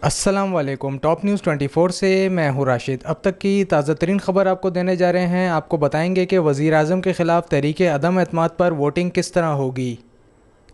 अस्सलाम वालेकुम। Top news 24 से मैं हूँ राशिद। अब तक की ताज़ा तरीन खबर आपको देने जा रहे हैं। आपको बताएंगे कि वज़ीर आज़म के ख़िलाफ़ तहरीके अदम एतमाद पर वोटिंग किस तरह होगी।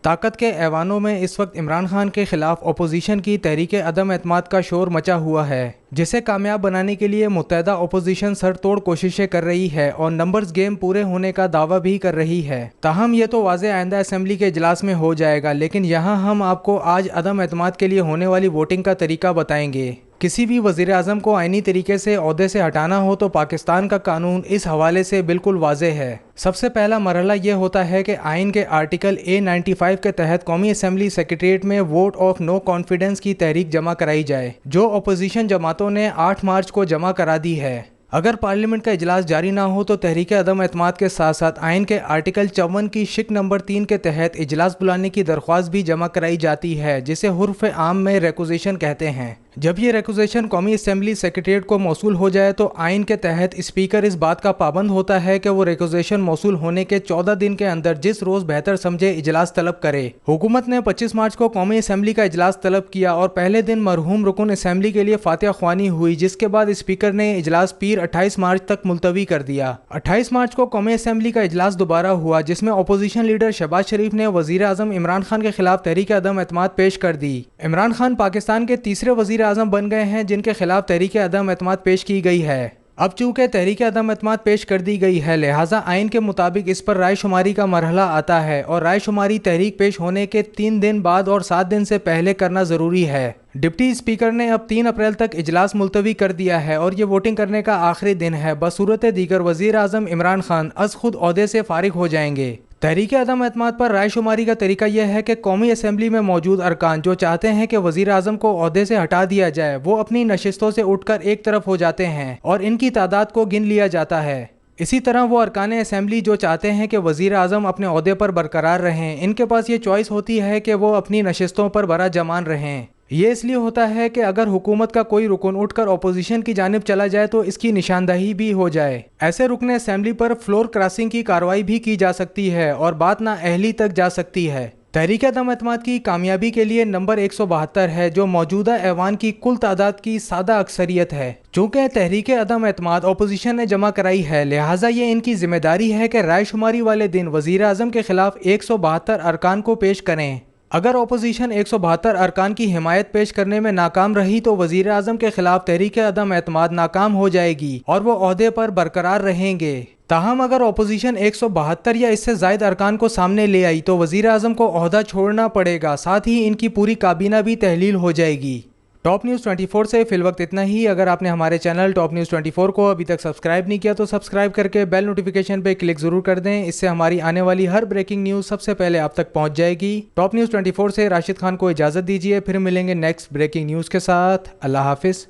ताकत के ऐवानों में इस वक्त इमरान खान के खिलाफ अपोजिशन की तहरीक अदम एतमाद का शोर मचा हुआ है, जिसे कामयाब बनाने के लिए मुत्तहदा अपोजिशन सर तोड़ कोशिशें कर रही है और नंबर्स गेम पूरे होने का दावा भी कर रही है। ताहम ये तो वाज़े आइंदा असम्बली के इजलास में हो जाएगा, लेकिन यहाँ हम आपको आज अदम एतमाद के लिए होने वाली वोटिंग का तरीका बताएंगे। किसी भी वज़ीर आज़म को आईनी तरीके से ओहदे से हटाना हो तो पाकिस्तान का कानून इस हवाले से बिल्कुल वाज़े है। सबसे पहला मरहला ये होता है कि आइन के आर्टिकल A95 के तहत कौमी असम्बली सेक्रेटरीट में वोट ऑफ नो कॉन्फिडेंस की तहरीक जमा कराई जाए, जो अपोजिशन जमातों ने 8 मार्च को जमा करा दी है। अगर पार्लियामेंट का इजलास जारी ना हो तो तहरीक अदम एतमाद के साथ साथ आइन के आर्टिकल 54 की शिक नंबर 3 के तहत इजलास बुलाने की दरख्वास्त भी जमा कराई जाती है, जिसे हुर्फ आम में रेकुजेशन कहते हैं। जब ये रेकुजेशन कौमी असम्बली सेक्रेटरीट को मौसूल हो जाए तो आइन के तहत स्पीकर इस बात का पाबंद होता है कि वो रेकुजेशन मौसूल होने के 14 दिन के अंदर जिस रोज बेहतर समझे इजलास तलब करे। हुकूमत ने 25 मार्च को कौमी असम्बली का इजलास तलब किया और पहले दिन मरहूम रुकन असम्बली के लिए फातिहा ख्वानी हुई, जिसके बाद स्पीकर ने इजलास पीर 28 मार्च तक मुलतवी कर दिया। 28 मार्च को कौमी असम्बली का इजलास दोबारा हुआ, जिसमें अपोजिशन लीडर शहबाज शरीफ ने वजीर आजम इमरान खान के खिलाफ तहरीक अदम एतमाद पेश कर दी। इमरान खान पाकिस्तान के तीसरे वजीर आजम बन गए हैं जिनके खिलाफ तहरीक अदम एतमाद पेश की गई है। अब चूंकि तहरीक अदम एतमाद पेश कर दी गई है, लिहाजा आइन के मुताबिक इस पर राय शुमारी का मरहला आता है और राय शुमारी तहरीक पेश होने के 3 दिन बाद और 7 दिन से पहले करना जरूरी है। डिप्टी स्पीकर ने अब 3 अप्रैल तक इजलास मुलतवी कर दिया है और ये वोटिंग करने का आखिरी दिन है। बसूरत दीगर वजीर आजम इमरान खान अज खुद ओहदे से फारिग हो जाएंगे। तहरीक अदम एतमाद पर राय शुमारी का तरीका यह है कि कौमी असम्बली में मौजूद अरकान जो चाहते हैं कि वजीर आजम को ओहदे से हटा दिया जाए, वो अपनी नशिस्तों से उठकर एक तरफ हो जाते हैं और इनकी तादाद को गिन लिया जाता है। इसी तरह वो अरकान असम्बली जो चाहते हैं कि वजीर आजम अपने ओहदे पर बरकरार रहें, इनके पास ये चॉइस होती है कि वो अपनी नशिस्तों पर बरा जमान रहें। ये इसलिए होता है कि अगर हुकूमत का कोई रुकन उठकर अपोजिशन की जानिब चला जाए तो इसकी निशानदही भी हो जाए। ऐसे रुकने असम्बली पर फ्लोर क्रॉसिंग की कार्रवाई भी की जा सकती है और बात ना अहली तक जा सकती है। तहरीक अदम एतमाद की कामयाबी के लिए नंबर 172 है, जो मौजूदा ऐवान की कुल तादाद की सादा अक्सरियत है। चूँकि तहरीक अदम एतमाद अपोजिशन ने जमा कराई है, लिहाजा ये इनकी जिम्मेदारी है कि राय शुमारी वाले दिन वजीर आजम के खिलाफ 172 अरकान को पेश करें। अगर अपोजिशन 172 अरकान की हिमायत पेश करने में नाकाम रही तो वजीर आजम के खिलाफ तहरीक अदम एतमाद नाकाम हो जाएगी और वो ओहदे पर बरकरार रहेंगे। ताहम अगर अपोजिशन 172 या इससे जायद अरकान को सामने ले आई तो वजीर आजम को ओहदा छोड़ना पड़ेगा, साथ ही इनकी पूरी काबीना भी तहलील हो जाएगी। टॉप न्यूज़ 24 से फिलवक्त इतना ही। अगर आपने हमारे चैनल टॉप न्यूज़ 24 को अभी तक सब्सक्राइब नहीं किया तो सब्सक्राइब करके बेल नोटिफिकेशन पे क्लिक जरूर कर दें। इससे हमारी आने वाली हर ब्रेकिंग न्यूज़ सबसे पहले आप तक पहुंच जाएगी। टॉप न्यूज़ 24 से राशिद खान को इजाज़त दीजिए, फिर मिलेंगे नेक्स्ट ब्रेकिंग न्यूज़ के साथ। अल्लाह हाफिज़।